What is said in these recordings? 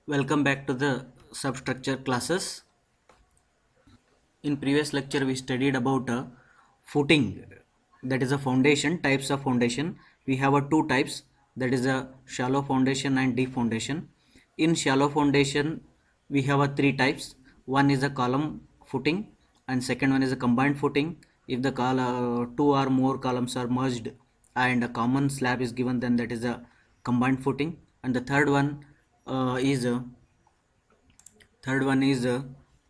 Welcome back to the substructure classes. In previous lecture we studied about footing, that is a foundation, types of foundation. We have two types, that is a shallow foundation and deep foundation. In shallow foundation we have three types. One is a column footing and second one is a combined footing. If the two or more columns are merged and a common slab is given, then that is a combined footing. And the third one is a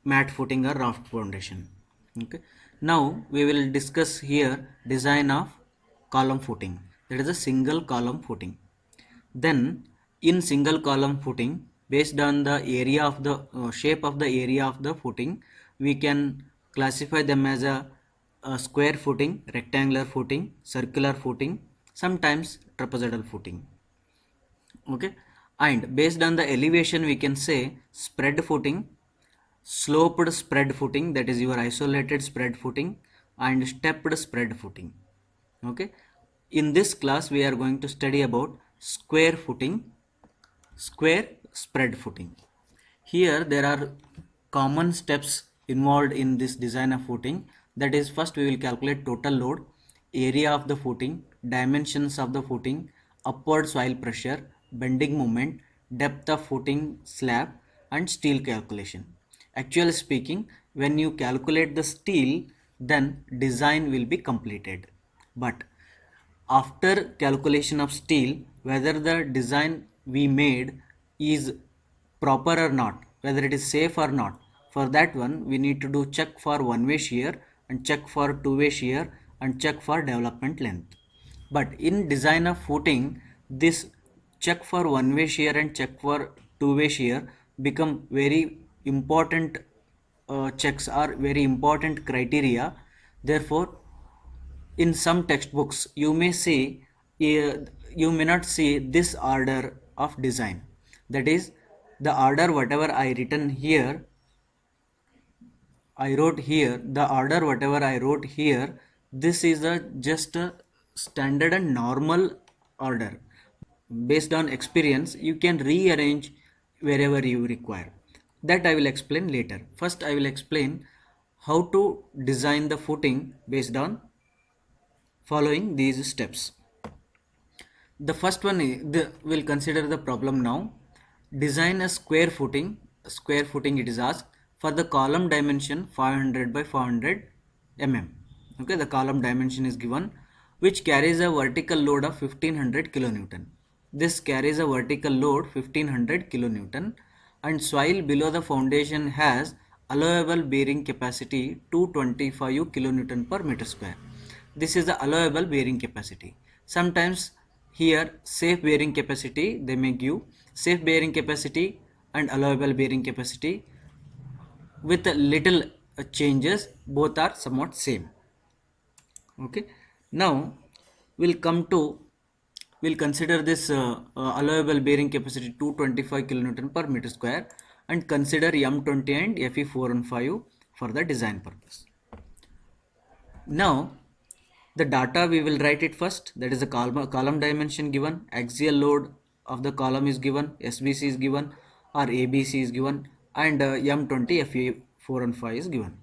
mat footing or raft foundation. Okay, now we will discuss here design of column footing, that is a single column footing. Then in single column footing, based on the area of the shape of the area of the footing, we can classify them as a square footing, rectangular footing, circular footing, sometimes trapezoidal footing. Okay, and based on the elevation we can say spread footing, sloped spread footing, that is your isolated spread footing, and stepped spread footing. Okay, in this class we are going to study about square footing, square spread footing. Here there are common steps involved in this design of footing. That is, first we will calculate total load, area of the footing, dimensions of the footing, upward soil pressure, bending moment, depth of footing slab, and steel calculation. Actually speaking, when you calculate the steel, then design will be completed. But after calculation of steel, whether the design we made is proper or not, whether it is safe or not, for that one we need to do check for one-way shear and check for two-way shear and check for development length. But in design of footing, this check for one-way shear and check for two-way shear become very important. Checks are very important criteria. Therefore, in some textbooks you may not see this order of design. That is, the order whatever I wrote here, the order whatever I wrote here, this is a just a standard and normal order. Based on experience you can rearrange wherever you require. That I will explain later. First I will explain how to design the footing based on following these steps. The first one is we'll consider the problem now. Design a square footing. Square footing it is asked for the column dimension 500 by 500 mm. Okay, the column dimension is given, which carries a vertical load of 1500 kilonewton. This carries a vertical load 1500 kilonewton, and soil below the foundation has allowable bearing capacity 225 kilonewton per meter square. This is the allowable bearing capacity. Sometimes here safe bearing capacity they may give, safe bearing capacity and allowable bearing capacity with a little changes, both are somewhat same. Okay, now we'll come to we'll consider this allowable bearing capacity 225 kilonewton per meter square and consider M20 and Fe415 for the design purpose. Now the data we will write it first, that is the column dimension given, axial load of the column is given, SBC is given or ABC is given, and M20 Fe415 is given.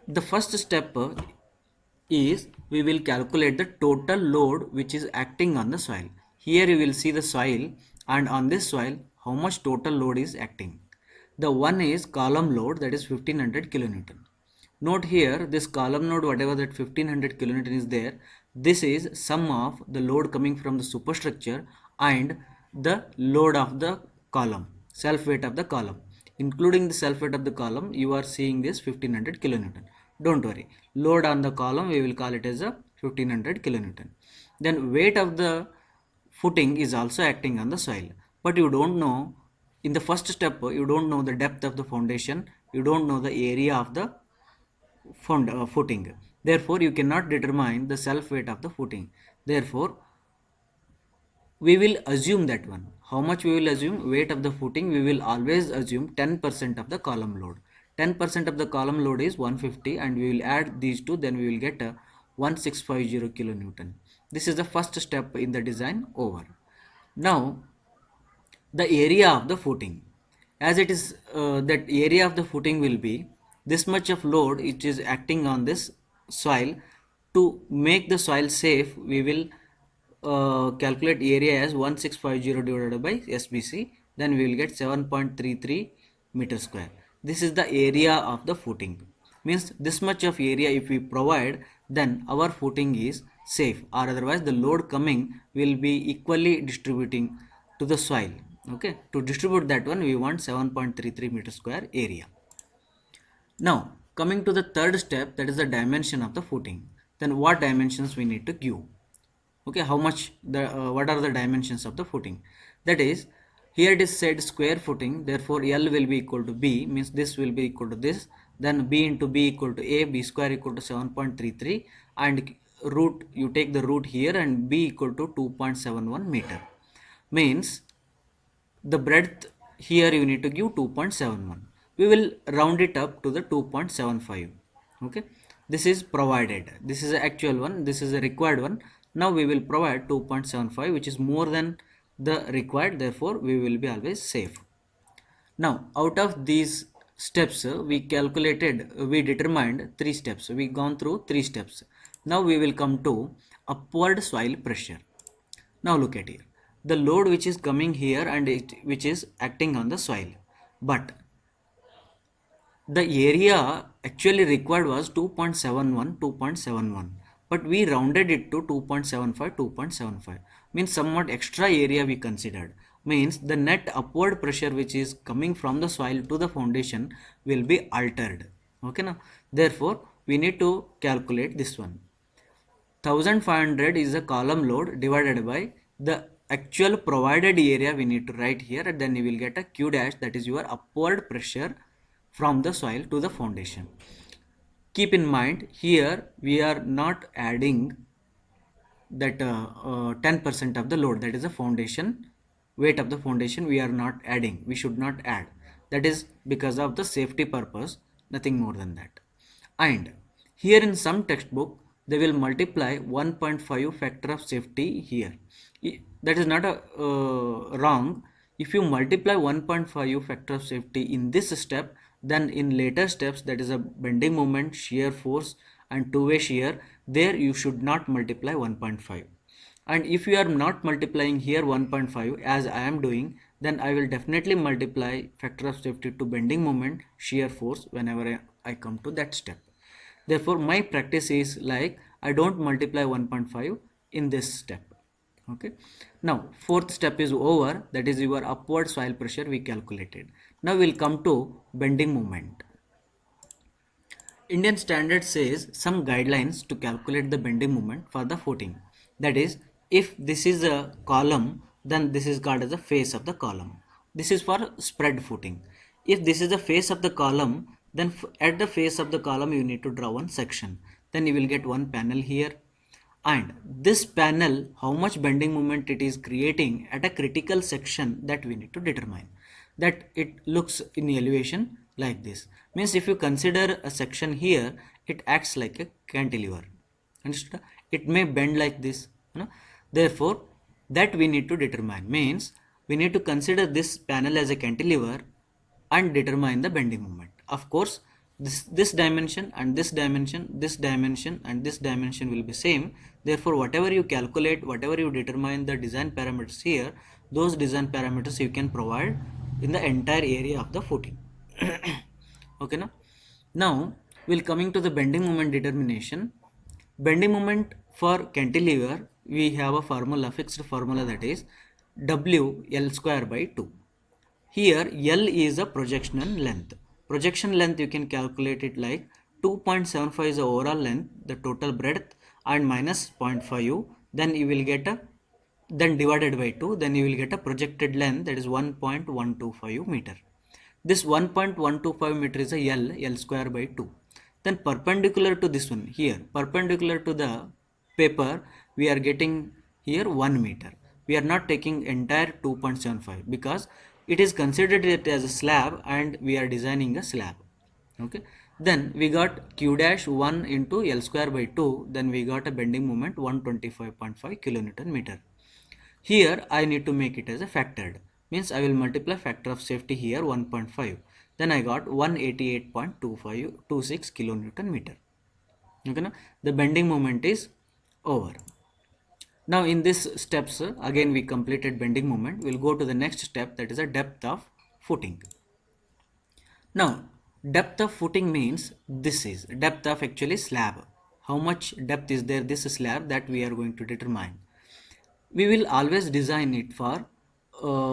The first step is we will calculate the total load which is acting on the soil. Here you will see the soil, and on this soil how much total load is acting. The one is column load, that is 1500 kilonewton. Note here this column load whatever that 1500 kilonewton is there, this is sum of the load coming from the superstructure and the load of the column, self weight of the column. Including the self weight of the column you are seeing this 1500 kilonewton. Don't worry, load on the column we will call it as a 1500 kilonewton. Then weight of the footing is also acting on the soil, but you don't know, in the first step you don't know the depth of the foundation, you don't know the area of the footing. Therefore you cannot determine the self weight of the footing. Therefore we will assume that one. How much we will assume? Weight of the footing we will always assume 10% of the column load. 10% of the column load is 150, and we will add these two, then we will get a 1650 kilonewton. This is the first step in the design over. Now the area of the footing. As it is, that area of the footing will be this much of load which is acting on this soil. To make the soil safe, we will calculate area as 1650 divided by SBC, then we will get 7.33 meter square. This is the area of the footing. Means this much of area if we provide, then our footing is safe, or otherwise the load coming will be equally distributing to the soil. Okay, to distribute that one we want 7.33 meter square area. Now coming to the third step, that is the dimension of the footing. Then what dimensions we need to give? Okay, how much the what are the dimensions of the footing? That is, here it is said square footing, therefore L will be equal to B, means this will be equal to this, then B into B equal to A, B square equal to 7.33, and root, you take the root here, and B equal to 2.71 meter. Means the breadth here you need to give 2.71. We will round it up to the 2.75. Okay, this is provided, this is the actual one, this is a required one. Now we will provide 2.75, which is more than the required, therefore we will be always safe. Now out of these steps, we determined three steps, we gone through three steps. Now we will come to upward soil pressure. Now look at here, the load which is coming here and which is acting on the soil, but the area actually required was 2.71, but we rounded it to 2.75. Means somewhat extra area we considered. Means the net upward pressure which is coming from the soil to the foundation will be altered. Okay, now therefore we need to calculate this one. 1500 is the column load divided by the actual provided area we need to write here, and then you will get a Q dash, that is your upward pressure from the soil to the foundation. Keep in mind here we are not adding that 10% of the load, that is the foundation weight of the foundation, we are not adding, we should not add. That is because of the safety purpose, nothing more than that. And here in some textbook they will multiply 1.5 factor of safety here. That is not a wrong. If you multiply 1.5 factor of safety in this step, then in later steps, that is a bending moment, shear force and two-way shear, there you should not multiply 1.5. And if you are not multiplying here 1.5 as I am doing, then I will definitely multiply factor of safety to bending moment, shear force whenever I come to that step. Therefore my practice is like I don't multiply 1.5 in this step. Okay, now fourth step is over, that is your upward soil pressure we calculated. Now we'll come to bending moment. Indian standard says some guidelines to calculate the bending moment for the footing. That is, if this is a column, then this is called as the face of the column. This is for spread footing. If this is the face of the column, then at the face of the column you need to draw one section. Then you will get one panel here. And this panel, how much bending moment it is creating at a critical section, that we need to determine. That it looks in elevation like this. Means if you consider a section here, it acts like a cantilever. Understood? It may bend like this. Therefore, that we need to determine. Means we need to consider this panel as a cantilever and determine the bending moment. Of course, this dimension and this dimension, this dimension and this dimension will be same. Therefore whatever you calculate, whatever you determine the design parameters here, those design parameters you can provide in the entire area of the footing. Okay, now we'll coming to the bending moment determination. Bending moment for cantilever, we have a formula, fixed formula, that is W L square by 2. Here L is a projection length. Projection length you can calculate it like 2.75 is the overall length, the total breadth, and minus 0.5, then you will get a, then divided by 2, then you will get a projected length, that is 1.125 meter. This 1.125 meter is a L square by 2. Then perpendicular to this one here, perpendicular to the paper, we are getting here 1 meter. We are not taking entire 2.75 because it is considered it as a slab and we are designing a slab. Okay, then we got Q dash 1 into L square by 2, then we got a bending moment 125.5 kilonewton meter. Here I need to make it as a factored. means I will multiply factor of safety here 1.5. Then I got 188.2526 kilonewton meter. Okay, now the bending moment is over. Now in this steps, again we completed bending moment. We'll go to the next step, that is a depth of footing. Now depth of footing means this is depth of actually slab. How much depth is there this slab, that we are going to determine. We will always design it for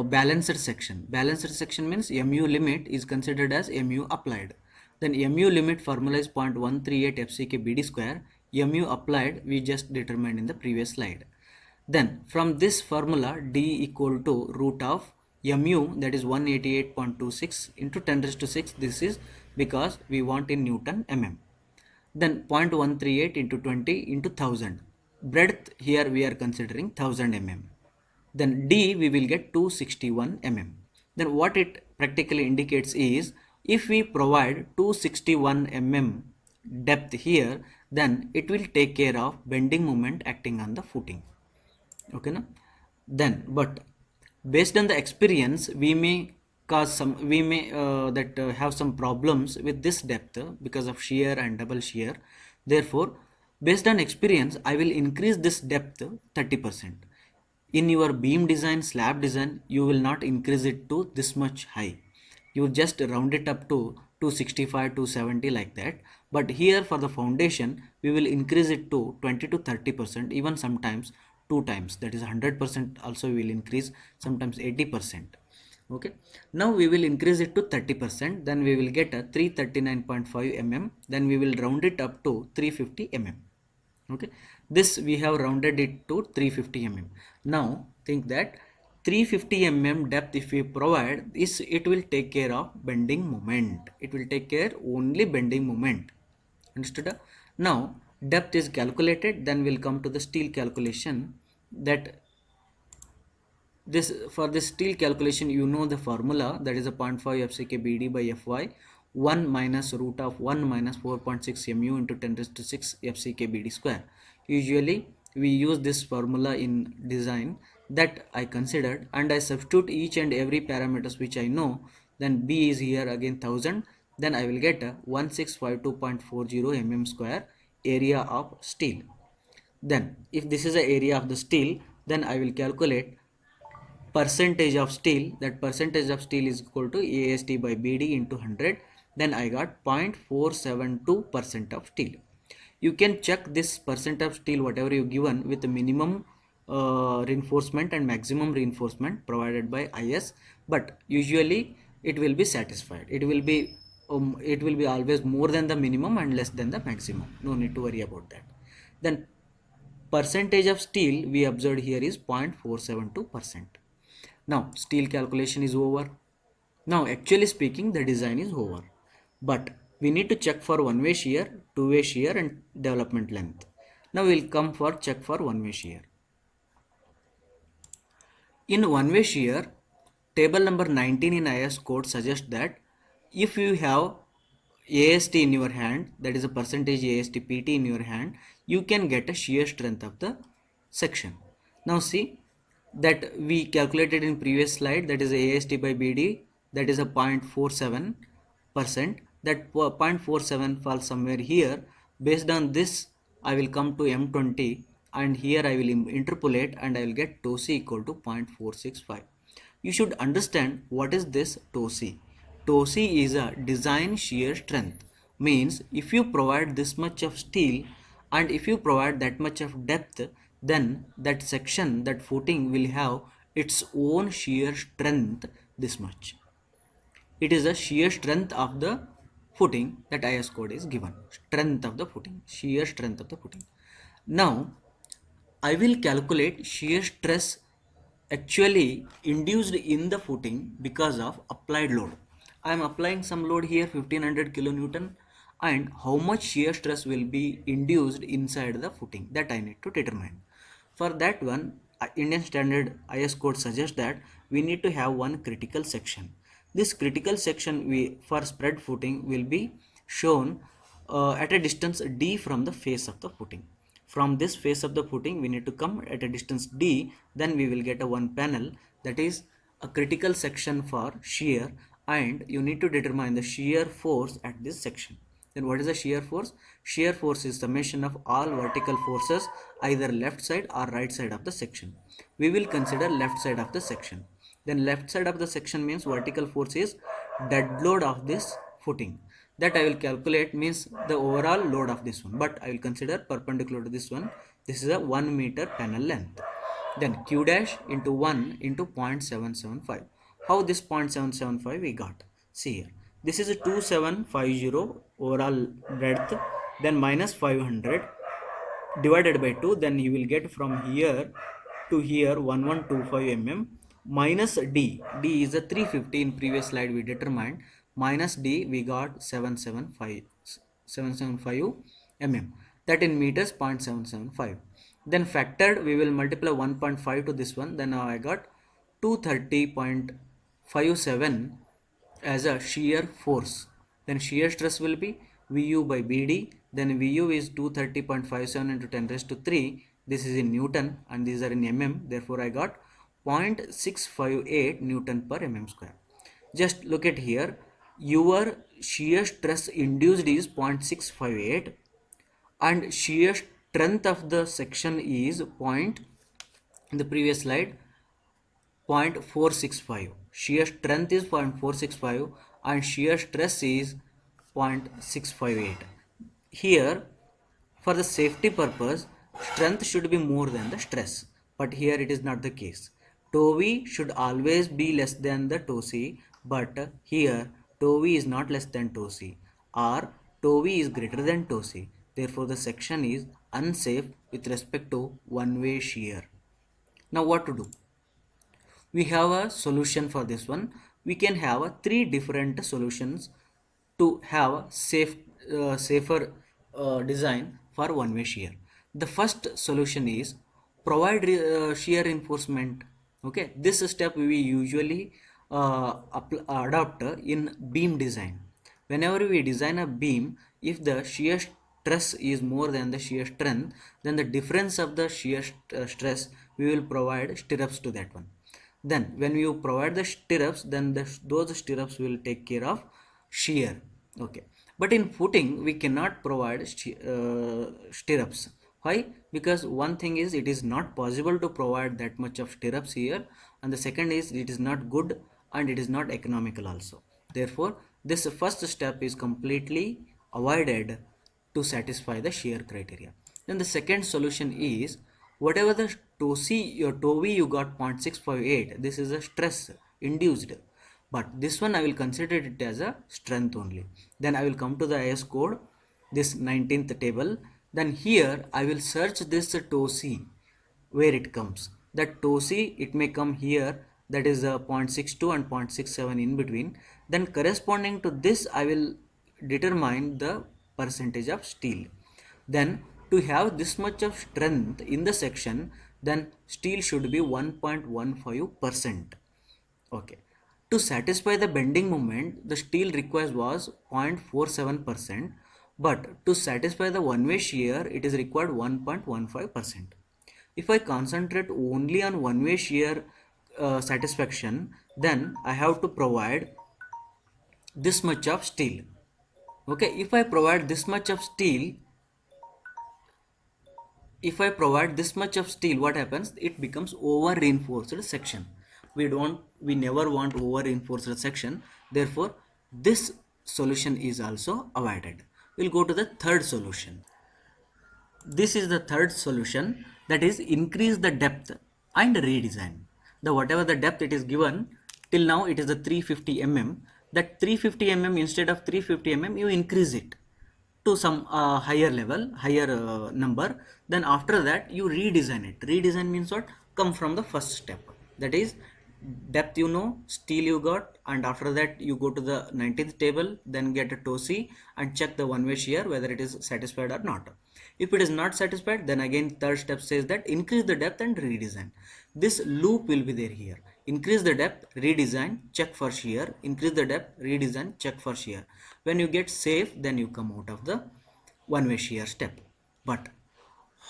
balanced section. Balanced section means mu limit is considered as mu applied. Then mu limit formula is 0.138 FCK BD square. Mu applied we just determined in the previous slide. Then from this formula D equal to root of mu, that is 188.26 into 10 raised to 6. This is because we want in Newton mm. Then 0.138 into 20 into 1000. Breadth here we are considering 1000 mm. Then D we will get 261 mm. Then what it practically indicates is, if we provide 261 mm depth here, then it will take care of bending moment acting on the footing. Okay, now then, but based on the experience, we may cause some, we may have some problems with this depth because of shear and double shear. Therefore, based on experience, I will increase this depth 30%. In your beam design, slab design, you will not increase it to this much high. You just round it up to 265, 270 like that. But here for the foundation, we will increase it to 20 to 30%, even sometimes 2 times, that is 100% also we will increase, sometimes 80%. Okay, now we will increase it to 30%, then we will get a 339.5 mm, then we will round it up to 350 mm. Okay, this we have rounded it to 350 mm. Now think that 350 mm depth if we provide this, it will take care of bending moment. It will take care only bending moment. Understood? Now depth is calculated, then we'll come to the steel calculation. That this, for this steel calculation, you know the formula, that is a 0.5 FCK BD by Fy, 1 minus root of 1 minus 4.6 mu into 10 raised to 6 FCK BD square. Usually we use this formula in design that I considered, and I substitute each and every parameters which I know. Then B is here again 1000, then I will get a 1652.40 mm square area of steel. Then if this is the area of the steel, then I will calculate percentage of steel. That percentage of steel is equal to AST by BD into 100. Then I got 0.472% of steel. You can check this percent of steel whatever you given with the minimum reinforcement and maximum reinforcement provided by IS, but usually it will be satisfied. It will be always more than the minimum and less than the maximum. No need to worry about that. Then percentage of steel we observed here is 0.472%. Now steel calculation is over. Now actually speaking, the design is over, but we need to check for one-way shear, two-way shear and development length. Now we'll come for check for one-way shear. In one-way shear, table number 19 in IS code suggests that if you have AST in your hand, that is a percentage AST PT in your hand, you can get a shear strength of the section. Now see that we calculated in previous slide, that is AST by BD, that is a 0.47%. That 0.47 falls somewhere here. Based on this, I will come to M20 and here I will interpolate and I will get tau c equal to 0.465. You should understand what is this tau c. Tau c is a design shear strength. Means if you provide this much of steel and if you provide that much of depth, then that section, that footing will have its own shear strength this much. It is a shear strength of the footing that IS code is given. Strength of the footing, shear strength of the footing. Now I will calculate shear stress actually induced in the footing because of applied load. I am applying some load here 1500 kilonewton, and how much shear stress will be induced inside the footing, that I need to determine. For that one, Indian Standard IS code suggests that we need to have one critical section. This critical section for spread footing will be shown at a distance d from the face of the footing. From this face of the footing we need to come at a distance d, then we will get a one panel, that is a critical section for shear, and you need to determine the shear force at this section. Then what is the shear force? Shear force is summation of all vertical forces either left side or right side of the section. We will consider left side of the section. Then left side of the section means vertical force is dead load of this footing. That I will calculate means the overall load of this one, but I will consider perpendicular to this one. This is a 1 meter panel length. Then q dash into 1 into 0.775. How this 0.775 we got? See here. This is a 2750 overall breadth, then minus 500 divided by 2, then you will get from here to here 1125 mm minus d. D is a 350, in previous slide we determined, minus d we got 775 mm, that in meters 0.775. Then factored we will multiply 1.5 to this one, then now I got 230.57 as a shear force. Then shear stress will be Vu by Bd. Then Vu is 230.57 into 10 raised to 3. This is in Newton and these are in mm. Therefore, I got 0.658 Newton per mm square. Just look at here. Your shear stress induced is 0.658 and shear strength of the section is point, in the previous slide, 0.465. Shear strength is 0.465 and shear stress is 0.658. Here, for the safety purpose, strength should be more than the stress, but here it is not the case. Tau v should always be less than the tau c, but here tau v is not less than tau c, or tau v is greater than tau c. Therefore, the section is unsafe with respect to one-way shear. Now, what to do? We have a solution for this one. We can have three different solutions to have a safer design for one-way shear. The first solution is provide shear reinforcement. Okay, this step we usually adopt in beam design. Whenever we design a beam, if the shear stress is more than the shear strength, then the difference of the shear stress we will provide stirrups to that one. Then when you provide the stirrups, then those stirrups will take care of shear. Okay, but in footing we cannot provide stirrups. Why? Because one thing is it is not possible to provide that much of stirrups here, and the second is it is not good and it is not economical also. Therefore, this first step is completely avoided to satisfy the shear criteria. Then the second solution is whatever the tau v you got 0.658, this is a stress induced, but this one I will consider it as a strength only. Then I will come to the IS code, this 19th table. Then here I will search this tau c where it comes. That tau c, it may come here, that is 0.62 and 0.67 in between. Then corresponding to this I will determine the percentage of steel. Then to have this much of strength in the section, then steel should be 1.15%. Okay. To satisfy the bending moment, the steel required was 0.47%, but to satisfy the one-way shear, it is required 1.15%. If I concentrate only on one-way shear satisfaction, then I have to provide this much of steel. Okay, if I provide this much of steel, what happens? It becomes over reinforced section. We never want over reinforced section. Therefore, this solution is also avoided. We'll go to the third solution. This is the third solution, that is increase the depth and redesign. The whatever the depth it is given till now, it is the 350 mm. That 350 mm, instead of 350 mm, you increase it to some higher level, higher number. Then after that you redesign it. Redesign means what? Come from the first step, that is depth you know, steel you got, and after that you go to the 19th table, then get a tau c and check the one-way shear whether it is satisfied or not. If it is not satisfied, then again third step says that increase the depth and redesign. This loop will be there here. Increase the depth, redesign, check for shear. Increase the depth, redesign, check for shear. When you get safe, then you come out of the one-way shear step. But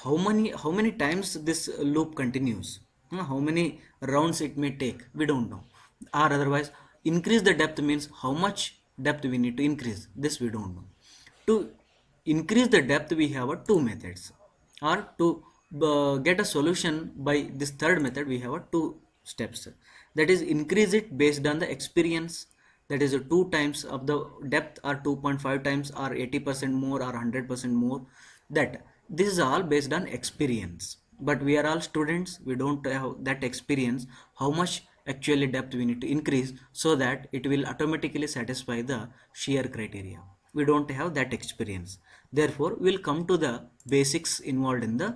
how many times this loop continues? How many rounds it may take? We don't know. or otherwise increase the depth means how much depth we need to increase, this we don't know. To increase the depth we have two methods, or to get a solution by this third method we have two steps, that is increase it based on the experience, that is 2 times of the depth or 2.5 times or 80% more or 100% more, that this is all based on experience, but we are all students, we don't have that experience how much actually depth we need to increase so that it will automatically satisfy the shear criteria. We don't have that experience, therefore we'll come to the basics involved in the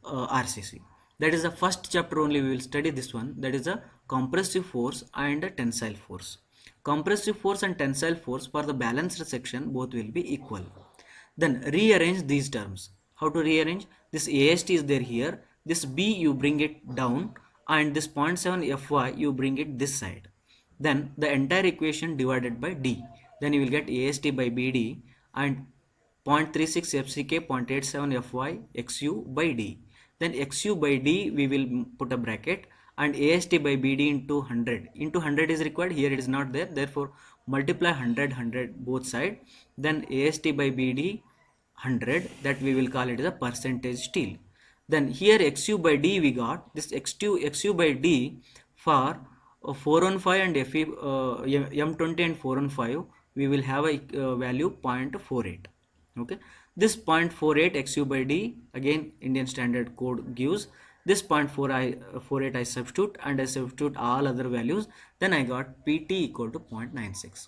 RCC. That is the first chapter only we will study this one, that is a compressive force and a tensile force. Compressive force and tensile force for the balanced section both will be equal. Then rearrange these terms. How to rearrange? This AST is there here, this B you bring it down, and this 0.7 Fy you bring it this side. Then the entire equation divided by D. Then you will get AST by BD and 0.36 FCK, 0.87 Fy XU by D. Then XU by D we will put a bracket, and AST by BD into 100. Into 100 is required, here it is not there, therefore multiply 100 both side. Then AST by BD 100, that we will call it as a percentage steel. Then here XU by D we got, this XU by D for 415 and Fe, M20 and 415 we will have a value 0.48. Okay, this 0.48 XU by D, again Indian Standard Code gives this 0.48 I substitute, and I substitute all other values, then I got PT equal to 0.96.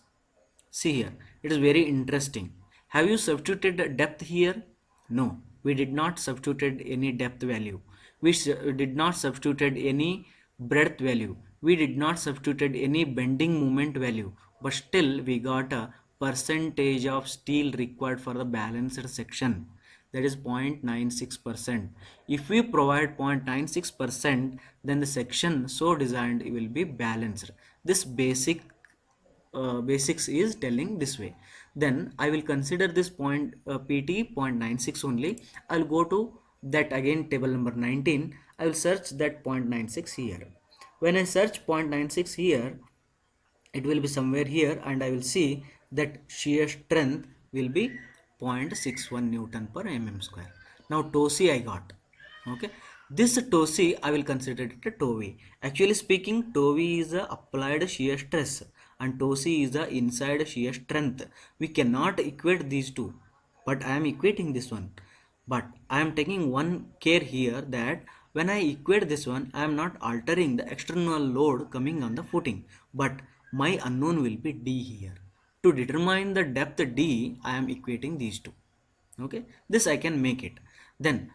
See here, it is very interesting. Have you substituted depth here? No, we did not substituted any depth value. We did not substituted any breadth value. We did not substituted any bending moment value. But still we got a percentage of steel required for the balanced section. That is 0.96%. If we provide 0.96%, then the section so designed will be balanced. This basics is telling this way. Then I will consider this point PT 0.96 only. I will go to that again table number 19. I will search that 0.96 here. When I search 0.96 here, it will be somewhere here, and I will see that shear strength will be 0.61 Newton per mm square. Now TOSI I got. Okay, this TOSI I will consider it a TOV. Actually speaking, TOV is the applied shear stress and TOSI is the inside shear strength. We cannot equate these two, but I am equating this one. But I am taking one care here, that when I equate this one, I am not altering the external load coming on the footing, but my unknown will be D here. To determine the depth D, I am equating these two. Okay, this I can make it. Then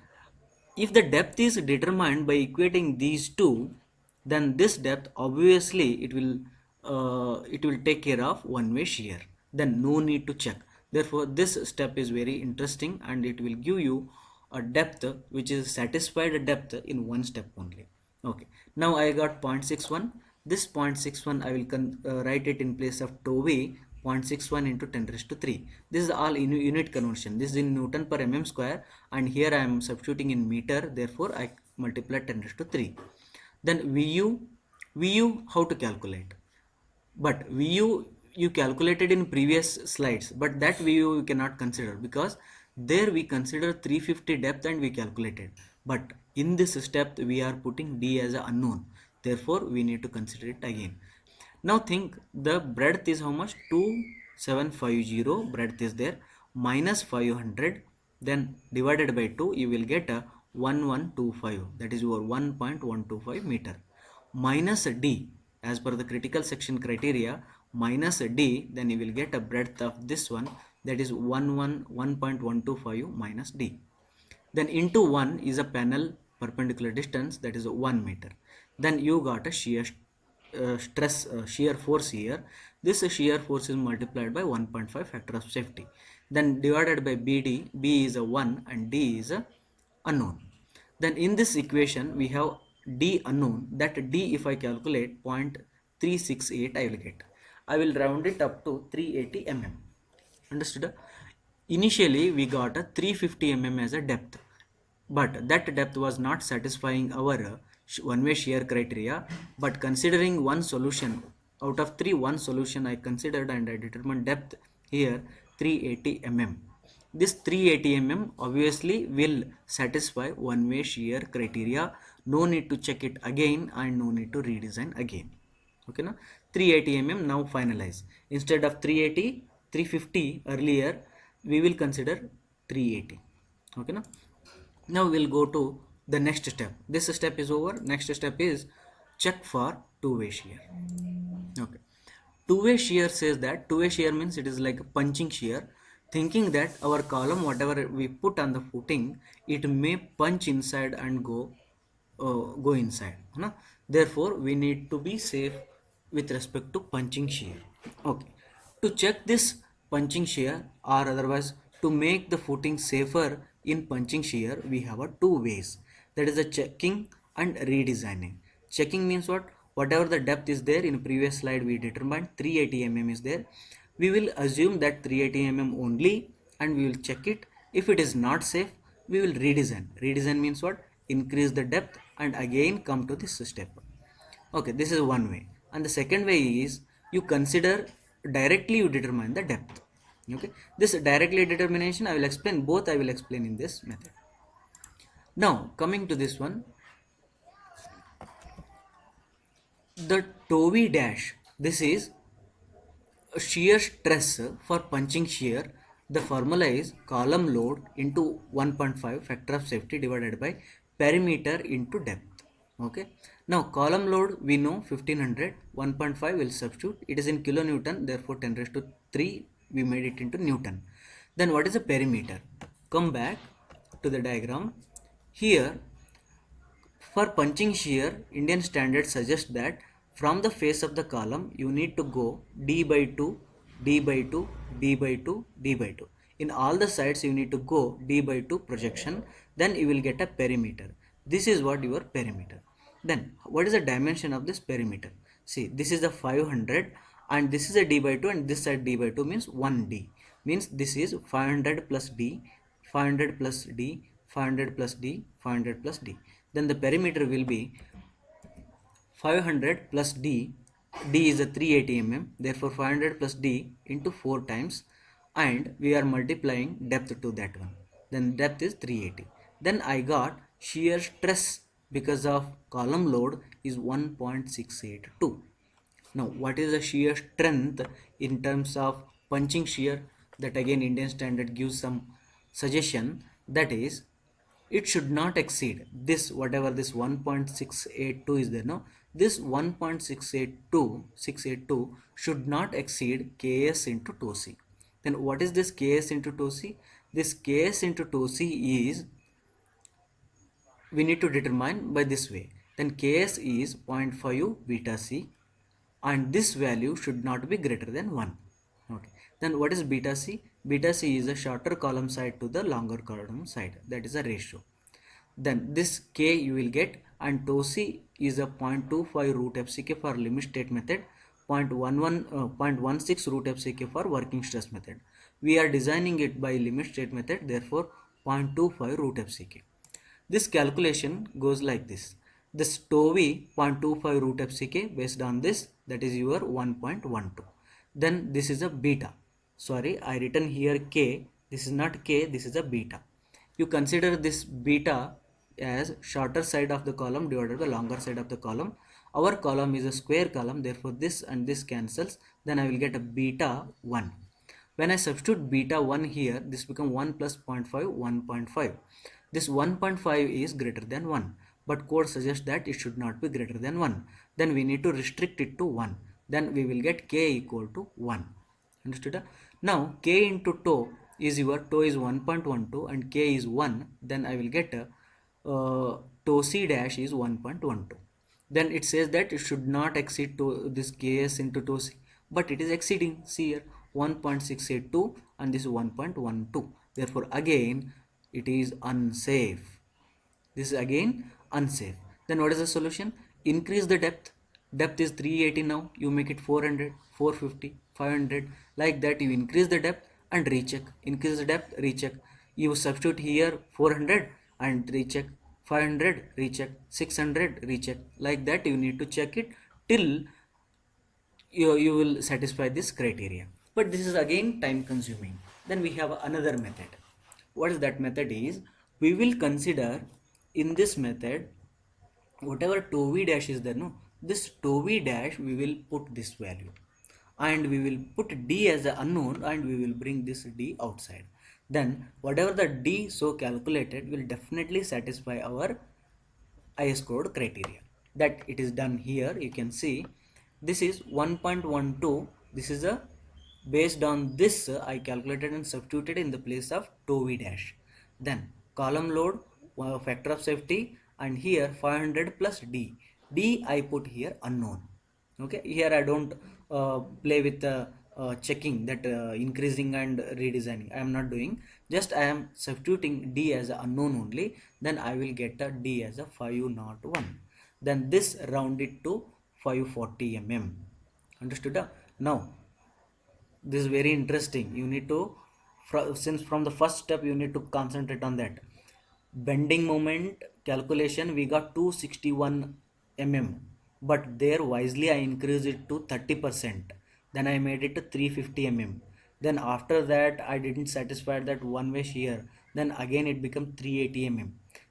if the depth is determined by equating these two, then this depth obviously it will take care of one-way shear. Then no need to check. Therefore this step is very interesting, and it will give you a depth which is satisfied depth in one step only. Okay, now I got 0.61. This 0.61 I will write it in place of TOV, 0.61 into 10 raised to 3. This is all in unit conversion. This is in Newton per mm square, and here I am substituting in meter, therefore I multiply 10 raised to 3. Then VU how to calculate? But VU you calculated in previous slides, but that VU you cannot consider, because there we consider 350 depth and we calculated, but in this step we are putting D as an unknown, therefore we need to consider it again. Now think, the breadth is how much? 2750 breadth is there, minus 500, then divided by 2 you will get a 1125, that is your 1.125 meter, minus D as per the critical section criteria, minus D, then you will get a breadth of this one, that is 1.125 minus D. Then into 1 is a panel perpendicular distance, that is 1 meter. Then you got a shear shear force here. This shear force is multiplied by 1.5 factor of safety. Then divided by BD, B is a 1 and D is a unknown. Then in this equation we have D unknown, that D if I calculate 0.368 I will get. I will round it up to 380 mm. Understood? Initially we got a 350 mm as a depth, but that depth was not satisfying our one-way shear criteria. But considering one solution, out of 3, one solution I considered and I determined depth here 380 mm. This 380 mm obviously will satisfy one-way shear criteria. No need to check it again and no need to redesign again. Okay, now 380 mm now finalize. Instead of 380, 350 earlier, we will consider 380. Okay, now we'll go to the next step. This step is over. Next step is check for two-way shear. Okay, two-way shear says that two-way shear means it is like a punching shear, thinking that our column, whatever we put on the footing, it may punch inside and go inside. No? Therefore, we need to be safe with respect to punching shear. Okay, to check this punching shear or otherwise to make the footing safer in punching shear, we have a two ways. That is the checking and redesigning. Checking means what? Whatever the depth is there in previous slide we determined 380 mm is there. We will assume that 380 mm only and we will check it. If it is not safe, we will redesign. Redesign means what? Increase the depth and again come to this step. Okay, this is one way. And the second way is you consider directly you determine the depth. Okay, this directly determination I will explain, both I will explain in this method. Now coming to this one, the TOWI dash, this is a shear stress for punching shear. The formula is column load into 1.5 factor of safety divided by perimeter into depth. Okay, now column load we know 1500, 1.5 will substitute, it is in kilonewton, therefore 10 raised to 3 we made it into newton. Then what is the perimeter? Come back to the diagram. Here for punching shear, Indian standard suggests that from the face of the column, you need to go d by 2, d by 2, d by 2, d by 2. In all the sides, you need to go d by 2 projection, then you will get a perimeter. This is what your perimeter. Then, what is the dimension of this perimeter? See, this is the 500 and this is a d by 2 and this side d by 2 means 1d. Means this is 500 plus d, 500 plus d, 500 plus d, 500 plus d. Then the perimeter will be 500 plus d, d is a 380 mm, therefore 500 plus d into 4 times and we are multiplying depth to that one. Then depth is 380. Then I got shear stress because of column load is 1.682. Now what is the shear strength in terms of punching shear? That again Indian standard gives some suggestion, that is it should not exceed this, whatever this 1.682 is there, no, this 1.682 should not exceed ks into tau c. Then what is this ks into tau c? This ks into tau c is, we need to determine by this way. Then ks is 0.5 beta c and this value should not be greater than 1. Okay, then what is beta c? Beta c is a shorter column side to the longer column side, that is a ratio. Then this k you will get, and tau c is a 0.25 root FCK for limit state method, 0.16 root FCK for working stress method. We are designing it by limit state method, therefore 0.25 root FCK. This calculation goes like this. This TOWI 0.25 root FCK based on this, that is your 1.12. Then this is a beta. Sorry, I written here k. This is not k, this is a beta. You consider this beta as shorter side of the column divided by longer side of the column. Our column is a square column, therefore this and this cancels. Then I will get a beta 1. When I substitute beta 1 here, this become 1 plus 0.5, 1.5. This 1.5 is greater than 1. But code suggests that it should not be greater than 1. Then we need to restrict it to 1. Then we will get k equal to 1. Understood? Now k into tau is your tau is 1.12 and k is 1. Then I will get tau c dash is 1.12. Then it says that it should not exceed this ks into tau c, but it is exceeding. See here 1.682 and this is 1.12. Therefore again it is unsafe. This is again unsafe. Then what is the solution? Increase the depth. Depth is 380 now. You make it 400, 450, 500. Like that you increase the depth and recheck. Increase the depth, recheck. You substitute here 400 and recheck. 500, recheck. 600, recheck. Like that you need to check it till you will satisfy this criteria. But this is again time consuming. Then we have another method. What is that method is, we will consider in this method whatever tau v dash is there, no, this tau v dash we will put this value, and we will put d as the unknown, and we will bring this d outside. Then whatever the d so calculated will definitely satisfy our IS code criteria. That it is done here. You can see this is 1.12. This is a based on this I calculated and substituted in the place of tau v dash. Then column load, factor of safety, and here 500 plus d I put here unknown. Okay, here I don't play with checking that increasing and redesigning. I am not doing, just I am substituting d as a unknown only. Then I will get a d as a 501. Then this round it to 540 mm. Understood? Now this is very interesting. You need to, since from the first step you need to concentrate on that. Bending moment calculation we got 261 mm, but there wisely I increased it to 30%. Then I made it to 350 mm. Then after that I didn't satisfy that one way shear. Then again it become 380 mm,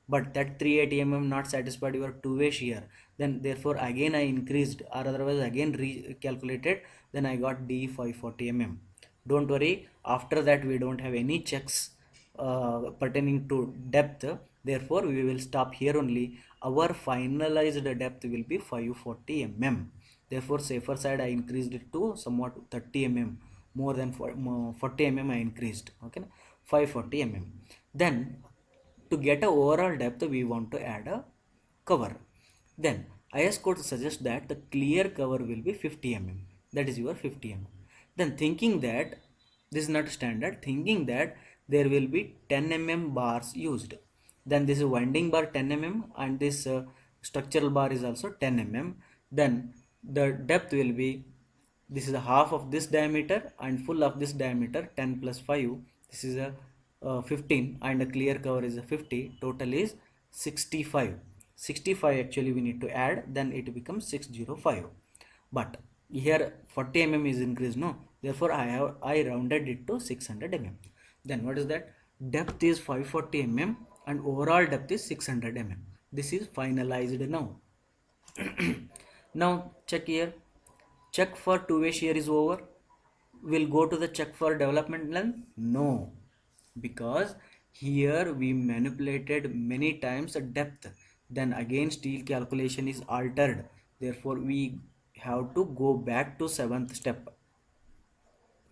but that 380 mm not satisfied your two-way shear. Then therefore again I increased, or otherwise again recalculated. Then I got d 540 mm. Don't worry, after that we don't have any checks pertaining to depth. Therefore we will stop here only. Our finalized depth will be 540 mm. Therefore safer side I increased it to somewhat 30 mm, more than 40 mm I increased. Okay, 540 mm. Then to get a overall depth we want to add a cover. Then IS code suggests that the clear cover will be 50 mm. That is your 50 mm. Then thinking that this is not standard, thinking that there will be 10 mm bars used. Then this is winding bar 10 mm, and this structural bar is also 10 mm. Then the depth will be, this is a half of this diameter and full of this diameter 10 plus 5. This is a 15, and a clear cover is a 50. Total is 65. 65 actually we need to add, then it becomes 605. But here 40 mm is increased, no, therefore I rounded it to 600 mm. Then what is that? Depth is 540 mm and overall depth is 600 mm. This is finalized now. Now check here. Check for two-way shear is over. We'll go to the check for development length. No, because here we manipulated many times the depth. Then again steel calculation is altered. Therefore we have to go back to 7th step.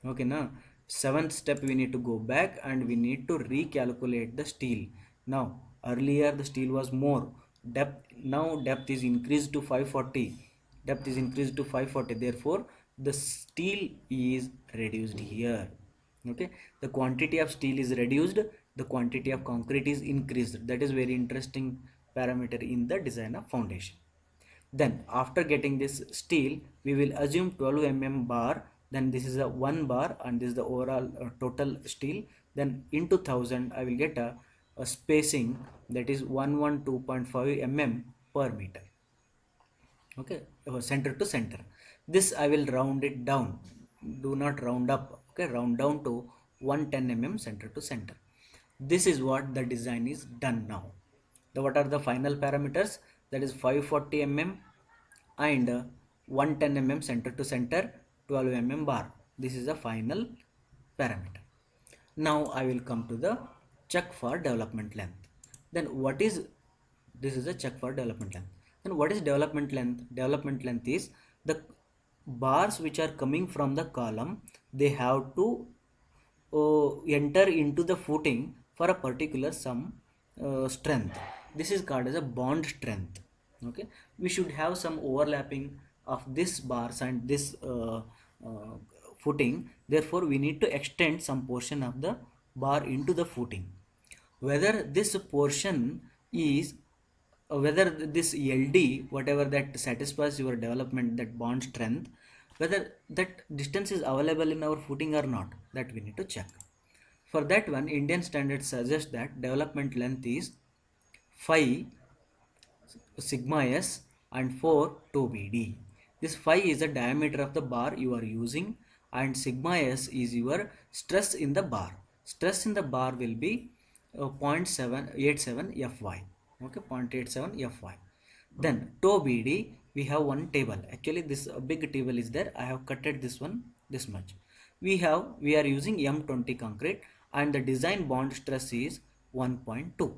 Okay, now 7th step we need to go back and we need to recalculate the steel. Now earlier the steel was more depth, now depth is increased to 540. Depth is increased to 540, therefore the steel is reduced here. Okay, the quantity of steel is reduced, the quantity of concrete is increased. That is very interesting parameter in the design of foundation. Then after getting this steel we will assume 12 mm bar. Then this is a 1 bar and this is the overall total steel. Then into 1000 I will get a spacing that is 112.5 mm per meter. Okay, center to center. This I will round it down, do not round up. Okay, round down to 110 mm center to center. This is what the design is done now. What are the final parameters? That is 540 mm and 110 mm center to center, 12 mm bar. This is the final parameter. Now I will come to the check for development length. Then what is, this is a check for development length. Then what is development length? Development length is the bars which are coming from the column, they have to enter into the footing for a particular some strength. This is called as a bond strength. Okay, we should have some overlapping of this bars and this footing. Therefore we need to extend some portion of the bar into the footing. Whether this portion is whether this LD, whatever that satisfies your development, that bond strength, whether that distance is available in our footing or not, that we need to check. For that one, Indian standard suggests that development length is 5 sigma s and 4 2 bd. This phi is the diameter of the bar you are using, and sigma s is your stress in the bar. Stress in the bar will be 0.787 Fy. Okay, 0.87 Fy. Then tau BD, we have one table. Actually, this big table is there. I have cutted this one this much. We are using M20 concrete, and the design bond stress is 1.2.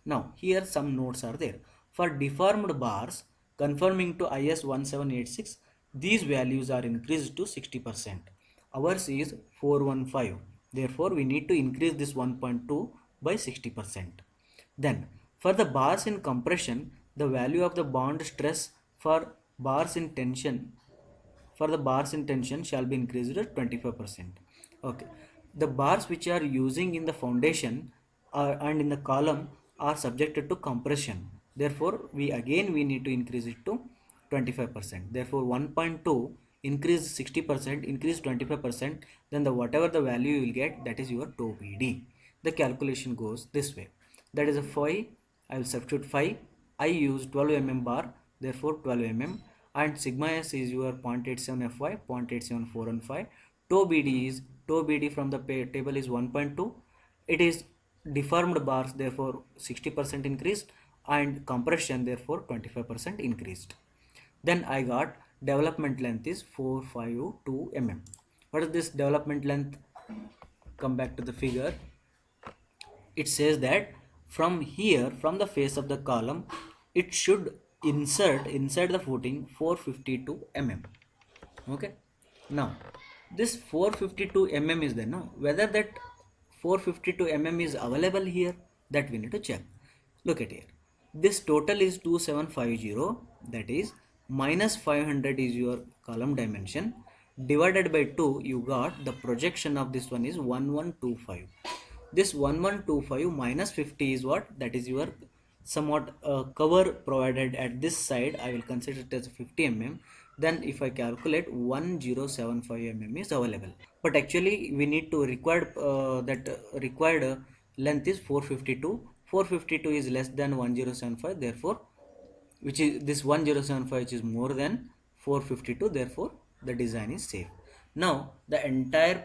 Now here some notes are there. For deformed bars conforming to IS 1786, these values are increased to 60%. Ours is 415. Therefore, we need to increase this 1.2 by 60%. Then, for the bars in compression, the value of the bond stress for bars in tension shall be increased to 25%. Okay, the bars which are using in the foundation and in the column are subjected to compression. Therefore, we need to increase it to 25%. Therefore, 1.2 increase 60%, increase 25%, then the whatever the value you will get, that is your tau PD. The calculation goes this way. That is a phi. I will substitute phi. I use 12 mm bar, therefore 12 mm, and sigma s is your 0.87 Fy, 0.87415. Tau BD from the table is 1.2. It is deformed bars, therefore 60% increased, and compression, therefore 25% increased. Then I got development length is 452 mm. What is this development length? Come back to the figure. It says that from here, from the face of the column, it should insert inside the footing 452 mm. Okay, now this 452 mm is there. Now whether that 452 mm is available here, that we need to check. Look at here, this total is 2750, that is minus 500 is your column dimension, divided by 2, you got the projection of this one is 1125. This 1125 minus 50 is what? That is your somewhat cover provided at this side. I will consider it as 50 mm. Then if I calculate 1075 mm is available. But actually we need to required length is 452. 452 is less than 1075. Therefore, which is this 1075 which is more than 452, therefore the design is safe. Now the entire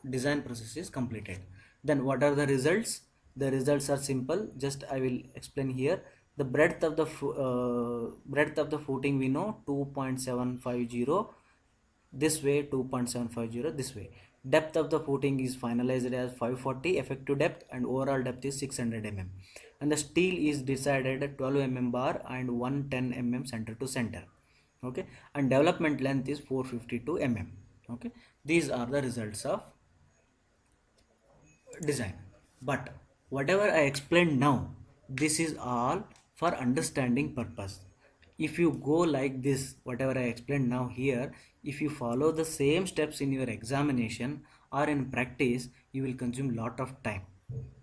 design process is completed. Then what are the results? The results are simple, just I will explain here. The breadth of the footing we know 2.750, this way 2.750, this way. Depth of the footing is finalized as 540 effective depth, and overall depth is 600 mm, and the steel is decided at 12 mm bar and 110 mm center to center. Okay, and development length is 452 mm. Okay, these are the results of design. But whatever I explained now, this is all for understanding purpose. If you go like this, whatever I explained now here, if you follow the same steps in your examination or in practice, you will consume lot of time.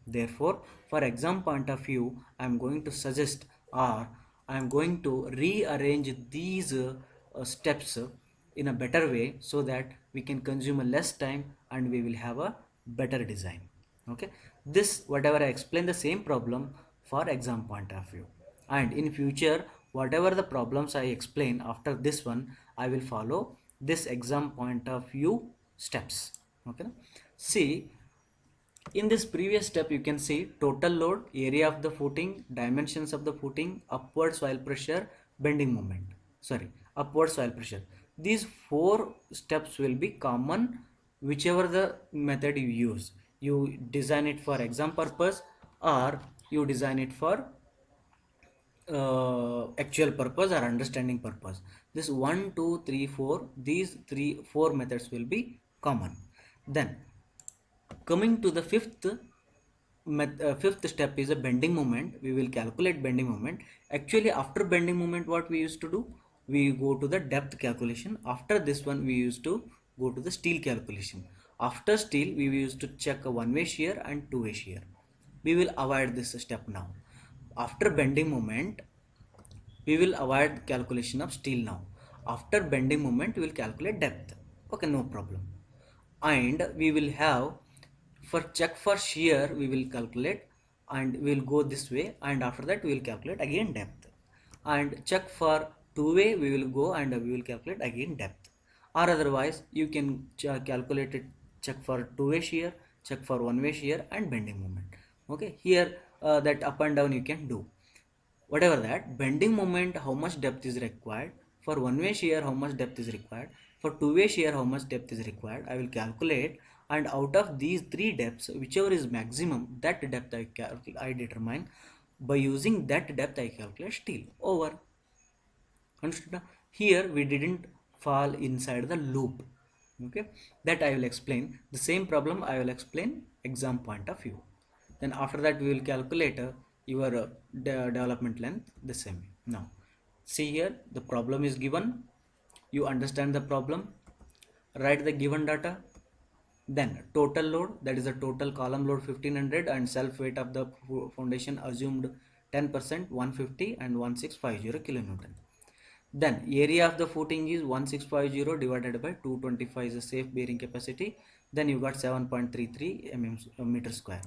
Therefore, for exam point of view, I am going to suggest, or I am going to rearrange these steps in a better way, so that we can consume a less time and we will have a better design. Okay, this whatever I explain the same problem for exam point of view, and in future whatever the problems I explain after this one, I will follow this exam point of view steps. Okay, see, in this previous step you can see total load, area of the footing, dimensions of the footing, upward soil pressure, bending moment, sorry, upward soil pressure. These four steps will be common whichever the method you use. You design it for exam purpose, or you design it for actual purpose or understanding purpose. This 1 2 3 4, these 4 methods will be common. Then coming to the fifth step is a bending moment. We will calculate bending moment. Actually, after bending moment, what we used to do, we go to the depth calculation. After this one, we used to go to the steel calculation. After steel, we used to check a one-way shear and two-way shear. We will avoid this step now. After bending moment, we will avoid calculation of steel now. After bending moment, we will calculate depth. Okay, no problem. And we will have, for check for shear, we will calculate, and we will go this way, and after that we will calculate again depth. And check for two way we will go and we will calculate again depth, or otherwise you can calculate it, check for two way shear, check for one way shear and bending moment. Okay, here that up and down you can do whatever that. Bending moment, how much depth is required, for one way shear how much depth is required, for two way shear how much depth is required, I will calculate, and out of these three depths whichever is maximum, that depth I determine. By using that depth I calculate steel. Over. Understood now? Here we didn't fall inside the loop. Okay, that I will explain. The same problem I will explain exam point of view. Then after that we will calculate your development length the same. Now see here, the problem is given, you understand the problem, write the given data, then total load, that is the total column load 1500 and self weight of the foundation assumed 10%, 150 and 1650 kilonewton. Then area of the footing is 1650 divided by 225 is the safe bearing capacity. Then you got 7.33 meter square.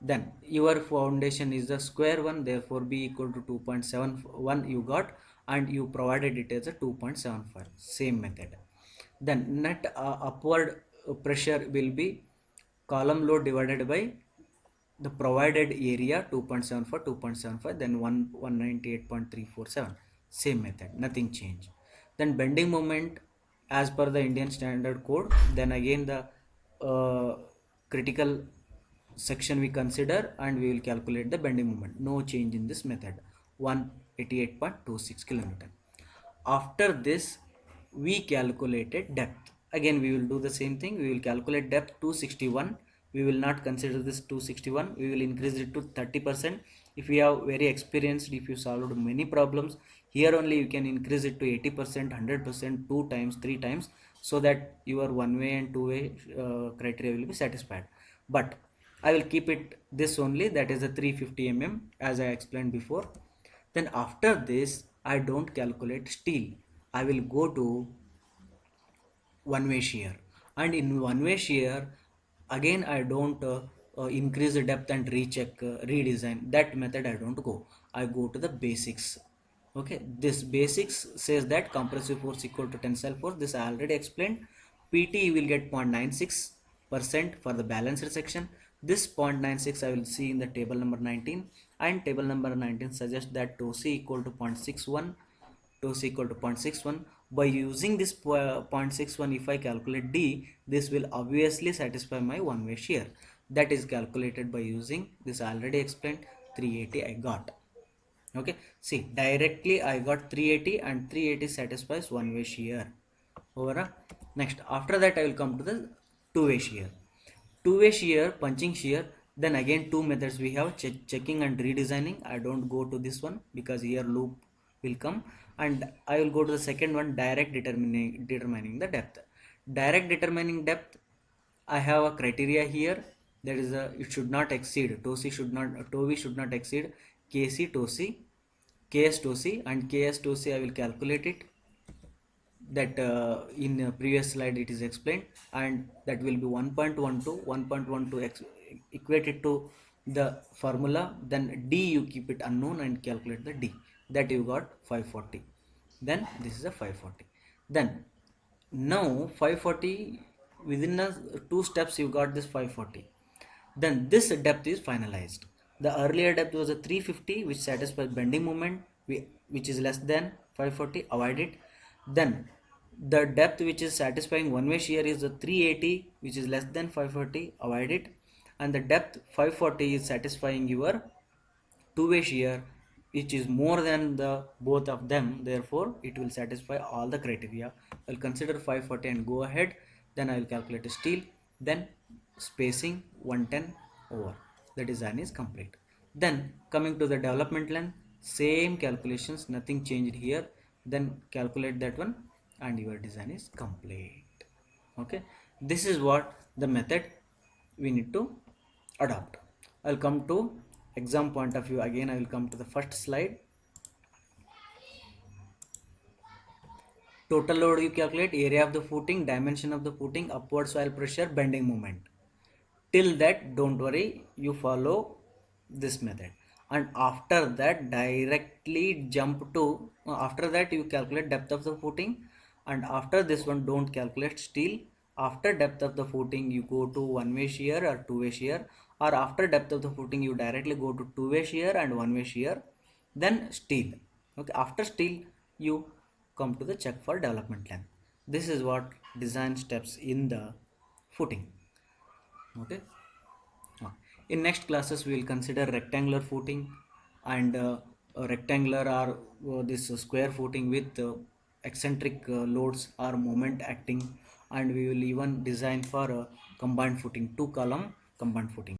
Then your foundation is the square one, therefore B equal to 2.71 you got, and you provided it as a 2.75. Same method. Then net upward pressure will be column load divided by the provided area 2.75, then 198.347. Same method, nothing change. Then bending moment as per the Indian Standard Code, then again the critical section we consider and we will calculate the bending moment. No change in this method, 188.26 kilonewton. After this we calculated depth. Again we will do the same thing, we will calculate depth 261. We will not consider this 261, we will increase it to 30%. If you have very experienced, if you solved many problems, here only you can increase it to 80%, 100%, 2 times, 3 times, so that your one way and two way criteria will be satisfied. But I will keep it this only, that is a 350 mm as I explained before. Then after this I don't calculate steel, I will go to one way shear, and in one way shear again I don't increase the depth and recheck redesign. That method I don't go, I go to the basics. Okay, this basics says that compressive force equal to tensile force, this I already explained. PT you will get 0.96% for the balanced section. This 0.96 I will see in the table number 19, and table number 19 suggests that tau c equal to 0.61, tau c equal to 0.61. By using this 0.61, if I calculate D, this will obviously satisfy my one way shear. That is calculated by using this, I already explained, 380 I got. Okay, see directly I got 380 and 380 satisfies one way shear. Over. Next after that I will come to the two way shear. Two way shear, punching shear, then again two methods we have, checking and redesigning. I don't go to this one because here loop will come, and I will go to the second one, direct determining the depth. Direct determining depth, I have a criteria here, that is it should not exceed, tau c should not, tau v should not exceed kc tau c, ks tau c, and ks tau c I will calculate it, that in previous slide it is explained, and that will be 1.12 equated to the formula. Then D you keep it unknown and calculate the D, that you got 540. Then this is a 540. Then now 540, within the two steps you got this 540. Then this depth is finalized. The earlier depth was a 350 which satisfies bending moment, which is less than 540, avoid it. Then the depth which is satisfying one way shear is a 380 which is less than 540, avoid it. And the depth 540 is satisfying your two way shear which is more than the both of them, therefore it will satisfy all the criteria. I'll consider 540 and go ahead. Then I will calculate steel, then spacing 110 over. The design is complete. Then coming to the development length, same calculations, nothing changed here. Then calculate that one and your design is complete. Okay, this is what the method we need to adopt. I'll come to exam point of view. Again I will come to the first slide. Total load you calculate, area of the footing, dimension of the footing, upward soil pressure, bending moment. Till that don't worry, you follow this method. and after that directly jump to after that you calculate depth of the footing, and after this one don't calculate steel. After depth of the footing you go to one way shear or two way shear, or after depth of the footing you directly go to two way shear and one way shear, then steel. Okay, after steel you come to the check for development length. This is what design steps in the footing. Okay. In next classes, we will consider rectangular footing and rectangular or this square footing with eccentric loads or moment acting, and we will even design for combined footing, two column combined footing.